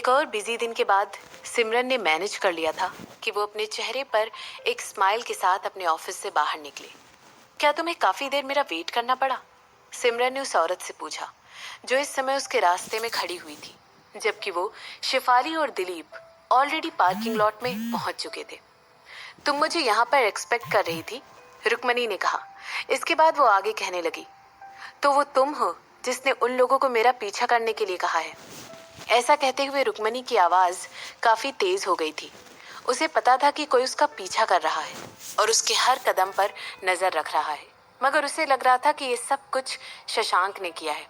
एक और बिजी दिन के बाद सिमरन ने मैनेज कर लिया था कि वो अपने चेहरे पर एक स्माइल के साथ अपने ऑफिस से बाहर निकली। क्या तुम्हें काफी देर मेरा वेट करना पड़ा? सिमरन ने उस औरत से पूछा जो इस समय उसके रास्ते में खड़ी हुई थी, जबकि वो शिफाली और दिलीप ऑलरेडी पार्किंग लॉट में पहुंच चुके थे। तुम मुझे यहाँ पर एक्सपेक्ट कर रही थी? रुक्मणी ने कहा। इसके बाद वो आगे कहने लगी, तो वो तुम हो जिसने उन लोगों को मेरा पीछा करने के लिए कहा है। ऐसा कहते हुए रुक्मणी की आवाज काफी तेज हो गई थी। उसे पता था कि कोई उसका पीछा कर रहा है और उसके हर कदम पर नजर रख रहा है, मगर उसे लग रहा था कि ये सब कुछ शशांक ने किया है।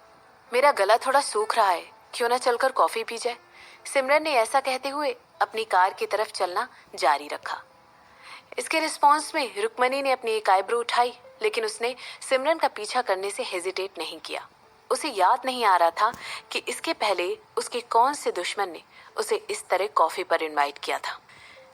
मेरा गला थोड़ा सूख रहा है, क्यों ना चलकर कॉफी पी जाए? सिमरन ने ऐसा कहते हुए अपनी कार की तरफ चलना जारी रखा। इसके रिस्पॉन्स में रुक्मणी ने अपनी एक आईब्रो उठाई, लेकिन उसने सिमरन का पीछा करने से हेजिटेट नहीं किया। उसे याद नहीं आ रहा था कि इसके पहले उसके कौन से दुश्मन ने उसे इस तरह कॉफी पर इनवाइट किया था।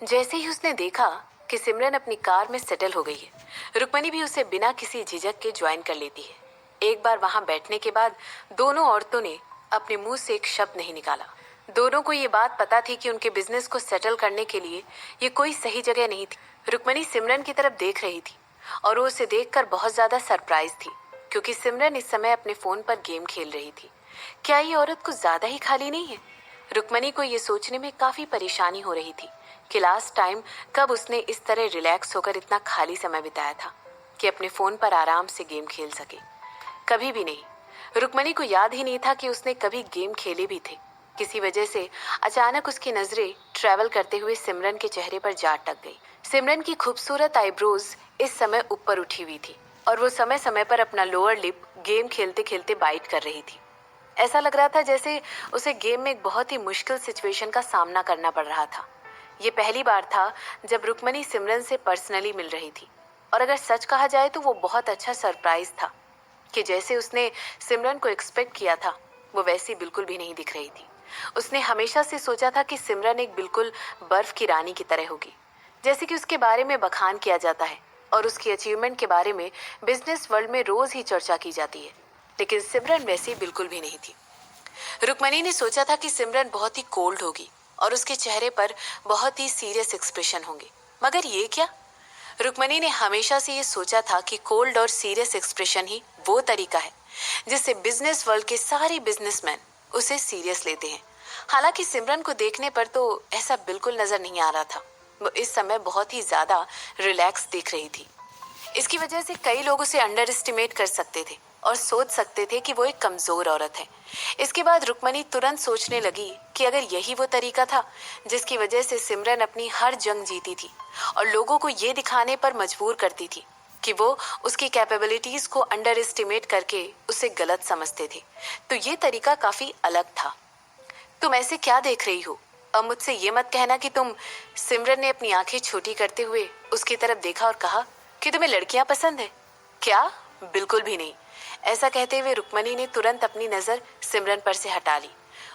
जैसे ही उसने देखा कि सिमरन अपनी कार में सेटल हो गई है, रुक्मणी भी उसे बिना किसी झिझक के ज्वाइन कर लेती है। एक बार वहां बैठने के बाद दोनों औरतों ने अपने मुंह से एक शब्द नहीं निकाला। दोनों को ये बात पता थी कि उनके बिजनेस को सेटल करने के लिए ये कोई सही जगह नहीं थी। रुक्मणी सिमरन की तरफ देख रही थी और वो उसे देखकर बहुत ज्यादा सरप्राइज थी, क्योंकि सिमरन इस समय अपने फोन पर गेम खेल रही थी। क्या ये औरत कुछ ज्यादा ही खाली नहीं है? रुक्मणी को ये सोचने में काफी परेशानी हो रही थी कि लास्ट टाइम कब उसने इस तरह रिलैक्स होकर इतना खाली समय बिताया था कि अपने फोन पर आराम से गेम खेल सके। कभी भी नहीं। रुक्मणी को याद ही नहीं था कि उसने कभी गेम खेले भी थे। किसी वजह से अचानक उसकी नजरें ट्रैवल करते हुए सिमरन के चेहरे पर जा अटक गई। सिमरन की खूबसूरत आईब्रोज इस समय ऊपर उठी हुई थी और वो समय समय पर अपना लोअर लिप गेम खेलते खेलते बाइट कर रही थी। ऐसा लग रहा था जैसे उसे गेम में एक बहुत ही मुश्किल सिचुएशन का सामना करना पड़ रहा था। ये पहली बार था जब रुक्मणी सिमरन से पर्सनली मिल रही थी, और अगर सच कहा जाए तो वो बहुत अच्छा सरप्राइज था कि जैसे उसने सिमरन को एक्सपेक्ट किया था वो वैसी बिल्कुल भी नहीं दिख रही थी। उसने हमेशा से सोचा था कि सिमरन एक बिल्कुल बर्फ की रानी की तरह होगी, जैसे कि उसके बारे में बखान किया जाता है और उसकी अचीवमेंट के बारे में बिजनेस वर्ल्ड में रोज ही चर्चा की जाती है। लेकिन सिमरन वैसी बिल्कुल भी नहीं थी। रुक्मणी ने सोचा था कि सिमरन बहुत ही कोल्ड होगी और उसके चेहरे पर बहुत ही सीरियस एक्सप्रेशन होंगे, मगर ये क्या? रुक्मणी ने हमेशा से ये सोचा था कि कोल्ड और सीरियस एक्सप्रेशन ही वो तरीका है जिससे बिजनेस वर्ल्ड के सारे बिजनेसमैन उसे सीरियस लेते हैं। हालांकि सिमरन को देखने पर तो ऐसा बिल्कुल नजर नहीं आ रहा था। वो इस समय बहुत ही ज्यादा रिलैक्स दिख रही थी। इसकी वजह से कई लोग उसे अंडर एस्टिमेट कर सकते थे और सोच सकते थे कि वो एक कमजोर औरत है। इसके बाद रुक्मणी तुरंत सोचने लगी कि अगर यही वो तरीका था जिसकी वजह से सिमरन अपनी हर जंग जीती थी और लोगों को ये दिखाने पर मजबूर करती थी कि वो उसकी कैपेबिलिटीज को अंडर एस्टिमेट करके उसे गलत समझते थे, तो ये तरीका काफी अलग था। तुम ऐसे क्या देख रही हो? अब मुझसे ये मत कहना कि तुम। सिमरन ने अपनी आंखें छोटी करते हुए उसकी तरफ देखा और कहा कि तुम्हें लड़कियां पसंद है क्या? बिल्कुल भी नहीं। ऐसा कहते हुए रुक्मणी ने तुरंत अपनी नजर सिमरन पर से हटा ली।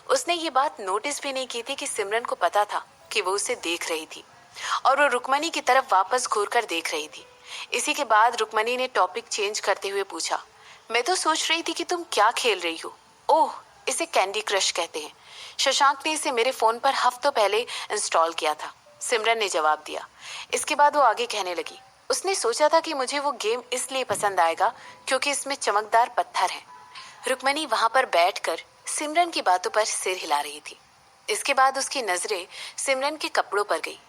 उसने ये बात नोटिस भी नहीं की थी कि सिमरन को पता था कि वो उसे देख रही थी और वो रुक्मणी की तरफ वापस घूरकर देख रही थी। इसी के बाद रुक्मणी ने टॉपिक चेंज करते हुए पूछा, मैं तो सोच रही थी कि तुम क्या खेल रही हो। ओह, इसे कैंडी क्रश कहते हैं। शशांक ने इसे मेरे फोन पर हफ्तों पहले इंस्टॉल किया था, सिमरन ने जवाब दिया। इसके बाद वो आगे कहने लगी, उसने सोचा था कि मुझे वो गेम इसलिए पसंद आएगा क्योंकि इसमें चमकदार पत्थर हैं। रुक्मणी वहां पर बैठकर सिमरन की बातों पर सिर हिला रही थी। इसके बाद उसकी नजरें सिमरन के कपड़ों पर गई।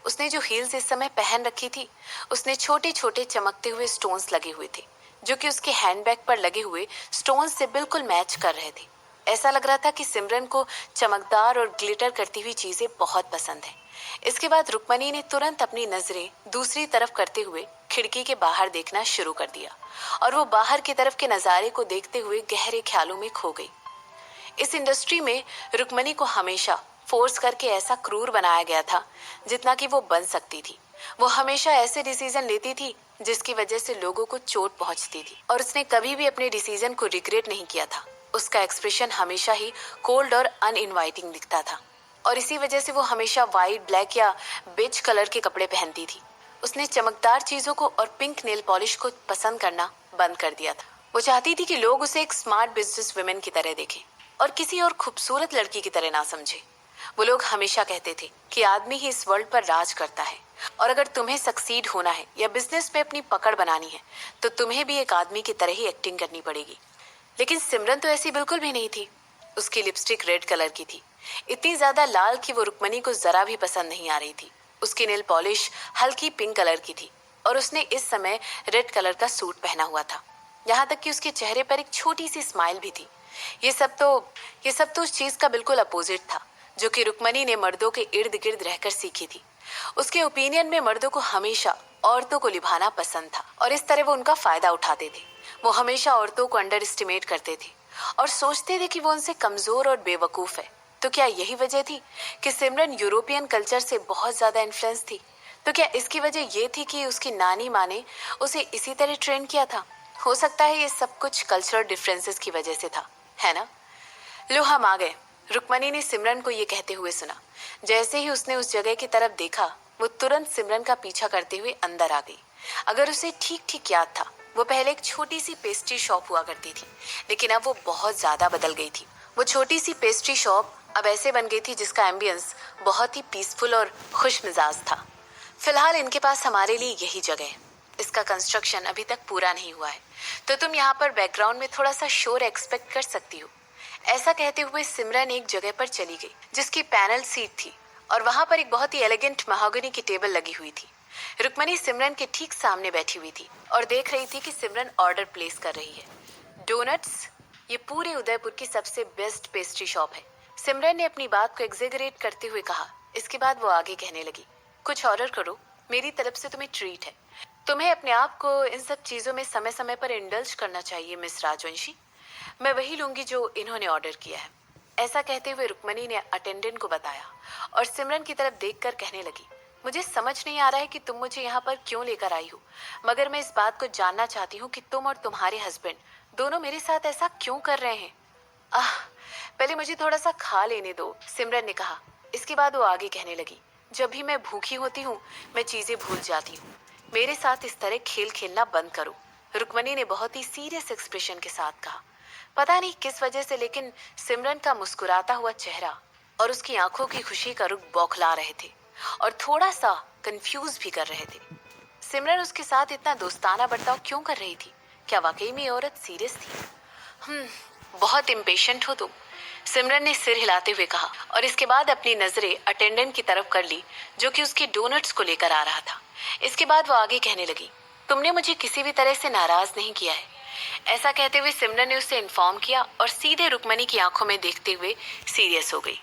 उसने जो हील्स इस समय पहन रखी थी उसने छोटे छोटे चमकते हुए स्टोन्स लगे हुए थे, जो कि उसके हैंडबैग पर लगे हुए स्टोन्स से बिल्कुल मैच कर रहे थे। ऐसा लग रहा था कि सिमरन को चमकदार और ग्लिटर करती हुई चीजें बहुत पसंद हैं। इसके बाद रुक्मणी ने तुरंत अपनी नजरें दूसरी तरफ करते हुए खिड़की के बाहर देखना शुरू कर दिया और वो बाहर की तरफ के नजारे को देखते हुए गहरे ख्यालों में खो गई। इस इंडस्ट्री में रुक्मणी को हमेशा फोर्स करके ऐसा क्रूर बनाया गया था जितना कि वो बन सकती थी। वो हमेशा ऐसे डिसीजन लेती थी जिसकी वजह से लोगों को चोट पहुंचती थी, और उसने कभी भी अपने डिसीजन को रिग्रेट नहीं किया था। उसका एक्सप्रेशन हमेशा ही कोल्ड और अनइनवाइटिंग दिखता था, और इसी वजह से वो हमेशा वाइट, ब्लैक या बेज कलर के कपड़े पहनती थी। उसने चमकदार चीजों को और पिंक नेल पॉलिश को पसंद करना बंद कर दिया था। वो चाहती थी कि लोग उसे एक स्मार्ट बिजनेस वुमेन की तरह देखें और किसी और खूबसूरत लड़की की तरह ना समझे। वो लोग हमेशा कहते थे कि आदमी ही इस वर्ल्ड पर राज करता है और अगर तुम्हें सक्सीड होना है या बिजनेस में अपनी पकड़ बनानी है तो तुम्हें भी एक आदमी की तरह ही एक्टिंग करनी पड़ेगी। लेकिन सिमरन तो ऐसी बिल्कुल भी नहीं थी। उसकी लिपस्टिक रेड कलर की थी, इतनी ज्यादा लाल कि वो रुक्मणी को जरा भी पसंद नहीं आ रही थी। उसकी नेल पॉलिश हल्की पिंक कलर की थी और उसने इस समय रेड कलर का सूट पहना हुआ था। यहाँ तक कि उसके चेहरे पर एक छोटी सी स्माइल भी थी। ये सब तो ये सब तो उस चीज का बिल्कुल अपोजिट था जो कि रुक्मणी ने मर्दों के इर्द गिर्द रहकर सीखी थी। उसके ओपिनियन में मर्दों को हमेशा औरतों को लिभाना पसंद था और इस तरह वो उनका फायदा उठाते थे। वो हमेशा औरतों को अंडर एस्टिमेट करते थे और सोचते थे कि वो उनसे कमजोर और बेवकूफ है। तो क्या यही वजह थी कि सिमरन यूरोपियन कल्चर से बहुत ज्यादा इन्फ्लुएंस थी? तो क्या इसकी वजह ये थी कि उसकी नानी माँ ने उसे इसी तरह ट्रेन किया था? हो सकता है ये सब कुछ कल्चरल डिफरेंसेस की वजह से था, है ना? लो हम आ गए, रुक्मणी ने सिमरन को ये कहते हुए सुना। जैसे ही उसने उस जगह की तरफ देखा वो तुरंत सिमरन का पीछा करते हुए अंदर आ गई। अगर उसे ठीक ठीक याद था, वो पहले एक छोटी सी पेस्ट्री शॉप हुआ करती थी, लेकिन अब वो बहुत ज्यादा बदल गई थी। वो छोटी सी पेस्ट्री शॉप अब ऐसे बन गई थी जिसका एम्बियंस बहुत ही पीसफुल और खुश मिजाज था। फिलहाल इनके पास हमारे लिए यही जगह है। इसका कंस्ट्रक्शन अभी तक पूरा नहीं हुआ है, तो तुम यहाँ पर बैकग्राउंड में थोड़ा सा शोर एक्सपेक्ट कर सकती हो। ऐसा कहते हुए सिमरन एक जगह पर चली गई जिसकी पैनल सीट थी और वहां पर एक बहुत ही एलिगेंट महागनी की टेबल लगी हुई थी। रुक्मणी सिमरन के ठीक सामने बैठी हुई थी और देख रही थी कि सिमरन ऑर्डर प्लेस कर रही है। डोनट्स, ये पूरे उदयपुर की सबसे बेस्ट पेस्ट्री शॉप है, सिमरन ने अपनी बात को एग्जेगरेट करते हुए कहा। इसके बाद वो आगे कहने लगी, कुछ ऑर्डर करो, मेरी तरफ से तुम्हें ट्रीट है। तुम्हें अपने आप को इन सब चीजों में समय समय पर इंडल्ज करना चाहिए मिस राजवंशी। मैं वही लूंगी जो इन्होंने ऑर्डर किया है। ऐसा कहते हुए रुक्मणी ने अटेंडेंट को बताया और सिमरन की तरफ देखकर कहने लगी, मुझे समझ नहीं आ रहा है कि तुम मुझे यहाँ पर क्यों लेकर आई हो, मगर मैं इस बात को जानना चाहती हूँ कि तुम और तुम्हारे हस्बैंड दोनों मेरे साथ ऐसा क्यों कर रहे हैं। आह, पहले मुझे थोड़ा सा खा लेने दो, सिमरन ने कहा। इसके बाद वो आगे कहने लगी, जब भी मैं भूखी होती हूँ मैं चीजें भूल जाती हूँ। मेरे साथ इस तरह खेल खेलना बंद करो, रुक्मणी ने बहुत ही सीरियस एक्सप्रेशन के साथ कहा। पता नहीं किस वजह से, लेकिन सिमरन का मुस्कुराता हुआ चेहरा और उसकी आंखों की खुशी का रुख बौखला रहे थे और थोड़ा सा कंफ्यूज भी कर रहे थे। सिमरन उसके साथ इतना दोस्ताना बर्ताव क्यों कर रही थी? क्या वाकई में ये औरत सीरियस थी? बहुत इम्पेशेंट हो तुम, सिमरन ने सिर हिलाते हुए कहा और इसके बाद अपनी नजरें अटेंडेंट की तरफ कर ली जो कि उसके डोनट्स को लेकर आ रहा था। इसके बाद वो आगे कहने लगी, तुमने मुझे किसी भी तरह से नाराज नहीं किया है। ऐसा कहते हुए सिमरन ने उसे इन्फॉर्म किया और सीधे रुक्मणी की आंखों में देखते हुए सीरियस हो गई।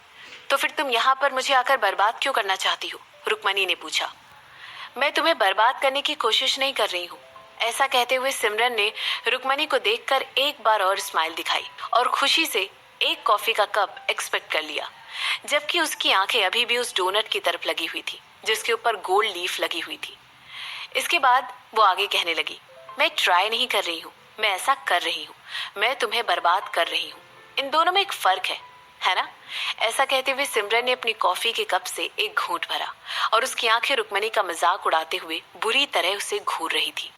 तो फिर तुम यहाँ पर मुझे आकर बर्बाद क्यों करना चाहती हो? रुक्मणी ने पूछा। मैं तुम्हें बर्बाद करने की कोशिश नहीं कर रही हूँ। ऐसा कहते हुए सिमरन ने रुक्मणी को देखकर एक बार और स्माइल दिखाई और खुशी से एक कॉफी का कप एक्सपेक्ट कर लिया, जबकि उसकी आंखें अभी भी उस डोनट की तरफ लगी हुई थी जिसके ऊपर गोल्ड लीफ लगी हुई थी। इसके बाद वो आगे कहने लगी, मैं ट्राई नहीं कर रही हूँ, मैं ऐसा कर रही हूँ, मैं तुम्हें बर्बाद कर रही हूँ। इन दोनों में एक फर्क है ना? ऐसा कहते हुए सिमरन ने अपनी कॉफी के कप से एक घूंट भरा और उसकी आंखें रुक्मणी का मजाक उड़ाते हुए बुरी तरह उसे घूर रही थी।